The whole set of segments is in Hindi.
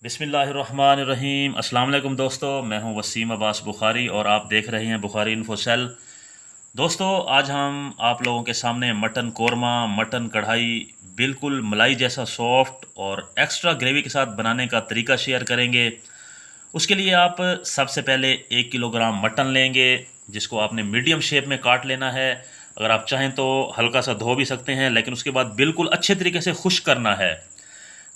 बिस्मिल्लाहिर्रहमानिर्रहीम। अस्सलाम वालेकुम दोस्तों, मैं हूं वसीम अब्बास बुखारी और आप देख रहे हैं बुखारी इन्फो सेल। दोस्तों, आज हम आप लोगों के सामने मटन कोरमा, मटन कढ़ाई बिल्कुल मलाई जैसा सॉफ्ट और एक्स्ट्रा ग्रेवी के साथ बनाने का तरीका शेयर करेंगे। उसके लिए आप सबसे पहले 1 किलोग्राम मटन लेंगे, जिसको आपने मीडियम शेप में काट लेना है। अगर आप चाहें तो हल्का सा धो भी सकते हैं, लेकिन उसके बाद बिल्कुल अच्छे तरीके से खुश्क करना है।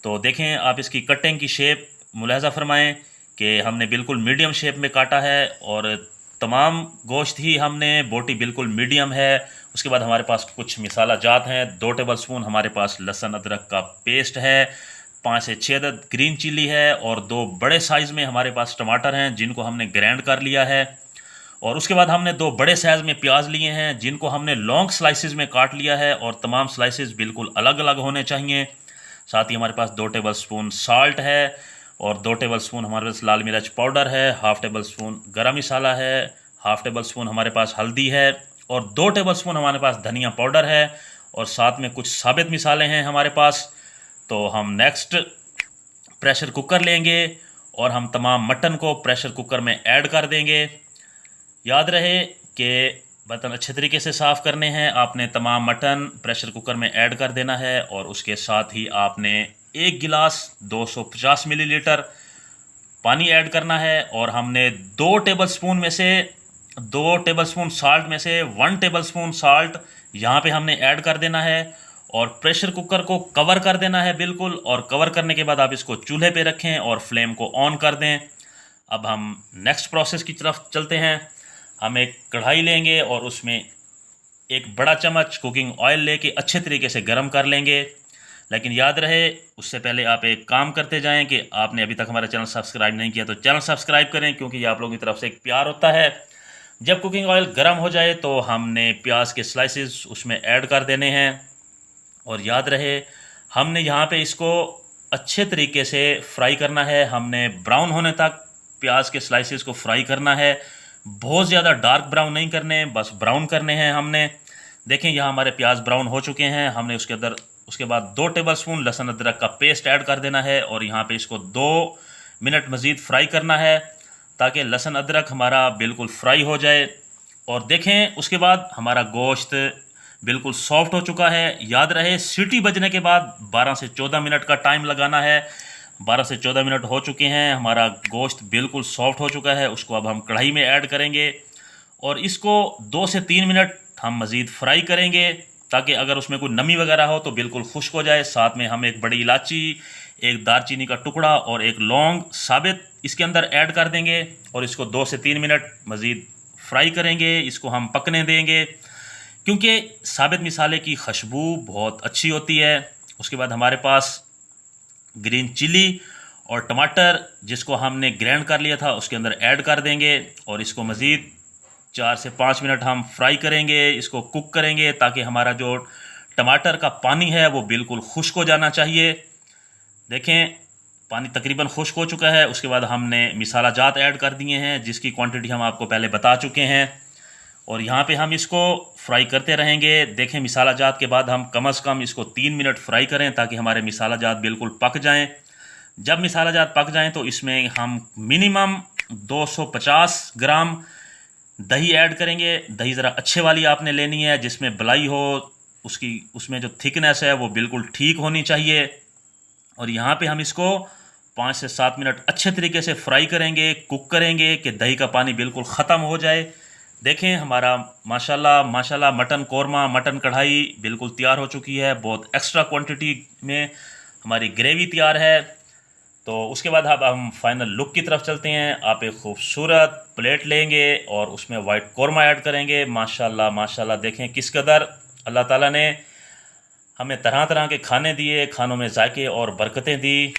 तो देखें, आप इसकी कटिंग की शेप मुलाहजा फरमाएं कि हमने बिल्कुल मीडियम शेप में काटा है और तमाम गोश्त ही हमने बोटी बिल्कुल मीडियम है। उसके बाद हमारे पास कुछ मिसाला जात हैं। 2 टेबल स्पून हमारे पास लहसुन अदरक का पेस्ट है, 5 से 6 अदद ग्रीन चिली है और 2 बड़े साइज़ में हमारे पास टमाटर हैं, जिनको हमने ग्राइंड कर लिया है। और उसके बाद हमने 2 बड़े साइज़ में प्याज लिए हैं, जिनको हमने लॉन्ग स्लाइसिस में काट लिया है और तमाम स्लाइसिस बिल्कुल अलग अलग होने चाहिए। साथ ही हमारे पास 2 टेबल स्पून साल्ट है और 2 टेबल स्पून हमारे पास लाल मिर्च पाउडर है, हाफ़ टेबल स्पून गरम मसाला है, हाफ़ टेबल स्पून हमारे पास हल्दी है और 2 टेबल स्पून हमारे पास धनिया पाउडर है और साथ में कुछ साबित मिसाले हैं हमारे पास। तो हम नेक्स्ट प्रेशर कुकर लेंगे और हम तमाम मटन को प्रेशर कुकर में ऐड कर देंगे। याद रहे कि बर्तन अच्छे तरीके से साफ़ करने हैं। आपने तमाम मटन प्रेशर कुकर में ऐड कर देना है और उसके साथ ही आपने 1 गिलास 250 मिलीलीटर पानी ऐड करना है। और हमने 2 टेबलस्पून में से 2 टेबलस्पून साल्ट में से 1 टेबलस्पून साल्ट यहाँ पे हमने ऐड कर देना है और प्रेशर कुकर को कवर कर देना है बिल्कुल। और कवर करने के बाद आप इसको चूल्हे पे रखें और फ्लेम को ऑन कर दें। अब हम नेक्स्ट प्रोसेस की तरफ चलते हैं। हम एक कढ़ाई लेंगे और उसमें एक बड़ा चम्मच कुकिंग ऑयल लेके अच्छे तरीके से गर्म कर लेंगे। लेकिन याद रहे, उससे पहले आप एक काम करते जाएं कि आपने अभी तक हमारा चैनल सब्सक्राइब नहीं किया तो चैनल सब्सक्राइब करें, क्योंकि ये आप लोगों की तरफ से एक प्यार होता है। जब कुकिंग ऑयल गर्म हो जाए तो हमने प्याज के स्लाइसेस उसमें ऐड कर देने हैं। और याद रहे, हमने यहाँ पे इसको अच्छे तरीके से फ्राई करना है। हमने ब्राउन होने तक प्याज के स्लाइसेस को फ्राई करना है। बहुत ज़्यादा डार्क ब्राउन नहीं करने, बस ब्राउन करने हैं हमने। देखें, यहाँ हमारे प्याज ब्राउन हो चुके हैं। हमने उसके बाद 2 टेबलस्पून लहसुन अदरक का पेस्ट ऐड कर देना है और यहाँ पे इसको 2 मिनट मज़ीद फ्राई करना है, ताकि लहसुन अदरक हमारा बिल्कुल फ्राई हो जाए। और देखें, उसके बाद हमारा गोश्त बिल्कुल सॉफ्ट हो चुका है। याद रहे, सीटी बजने के बाद 12 से 14 मिनट का टाइम लगाना है। 12 से 14 मिनट हो चुके हैं, हमारा गोश्त बिल्कुल सॉफ्ट हो चुका है। उसको अब हम कढ़ाई में ऐड करेंगे और इसको 2 से 3 मिनट हम मज़ीद फ्राई करेंगे, ताकि अगर उसमें कोई नमी वगैरह हो तो बिल्कुल खुश्क हो जाए। साथ में हम एक बड़ी इलायची, एक दालचीनी का टुकड़ा और एक लौंग साबित इसके अंदर ऐड कर देंगे और इसको 2 से 3 मिनट मज़ीद फ्राई करेंगे। इसको हम पकने देंगे, क्योंकि साबित मिसाले की खुशबू बहुत अच्छी होती है। उसके बाद हमारे पास ग्रीन चिली और टमाटर, जिसको हमने ग्राइंड कर लिया था, उसके अंदर ऐड कर देंगे और इसको मज़ीद 4 से 5 मिनट हम फ्राई करेंगे, इसको कुक करेंगे, ताकि हमारा जो टमाटर का पानी है वो बिल्कुल खुश्क हो जाना चाहिए। देखें, पानी तकरीबन खुश्क हो चुका है। उसके बाद हमने मिसाला जात ऐड कर दिए हैं, जिसकी क्वांटिटी हम आपको पहले बता चुके हैं। और यहाँ पे हम इसको फ्राई करते रहेंगे। देखें, मिसाला जात के बाद हम कम से कम इसको 3 मिनट फ्राई करें, ताकि हमारे मिसाला जात बिल्कुल पक जाएं। जब मिसाला जात पक जाएं तो इसमें हम मिनिमम 250 ग्राम दही ऐड करेंगे। दही ज़रा अच्छे वाली आपने लेनी है, जिसमें बलाई हो, उसमें जो थिकनेस है वो बिल्कुल ठीक होनी चाहिए। और यहाँ पे हम इसको 5 से 7 मिनट अच्छे तरीके से फ्राई करेंगे, कुक करेंगे कि दही का पानी बिल्कुल ख़त्म हो जाए। देखें, हमारा माशाल्लाह माशाल्लाह मटन कोरमा, मटन कढ़ाई बिल्कुल तैयार हो चुकी है। बहुत एक्स्ट्रा क्वांटिटी में हमारी ग्रेवी तैयार है। तो उसके बाद अब हम फाइनल लुक की तरफ चलते हैं। आप एक खूबसूरत प्लेट लेंगे और उसमें वाइट कोरमा ऐड करेंगे। माशाल्लाह माशाल्लाह, देखें किस कदर अल्लाह ताला ने हमें तरह तरह के खाने दिए, खानों में जायके और बरकतें दी।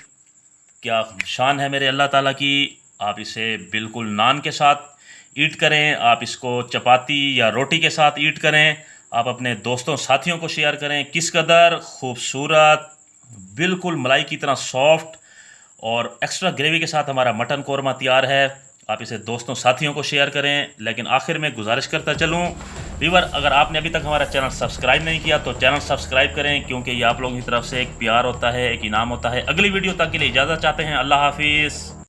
क्या शान है मेरे अल्लाह ताला की। आप इसे बिल्कुल नान के साथ ईट करें, आप इसको चपाती या रोटी के साथ ईट करें, आप अपने दोस्तों साथियों को शेयर करें। किस कदर खूबसूरत, बिल्कुल मलाई की तरह सॉफ्ट और एक्स्ट्रा ग्रेवी के साथ हमारा मटन कोरमा तैयार है। आप इसे दोस्तों साथियों को शेयर करें। लेकिन आखिर में गुजारिश करता चलूँ व्यूअर, अगर आपने अभी तक हमारा चैनल सब्सक्राइब नहीं किया तो चैनल सब्सक्राइब करें, क्योंकि ये आप लोगों की तरफ से एक प्यार होता है, एक इनाम होता है। अगली वीडियो तक के लिए इजाज़त चाहते हैं। अल्लाह हाफिज़।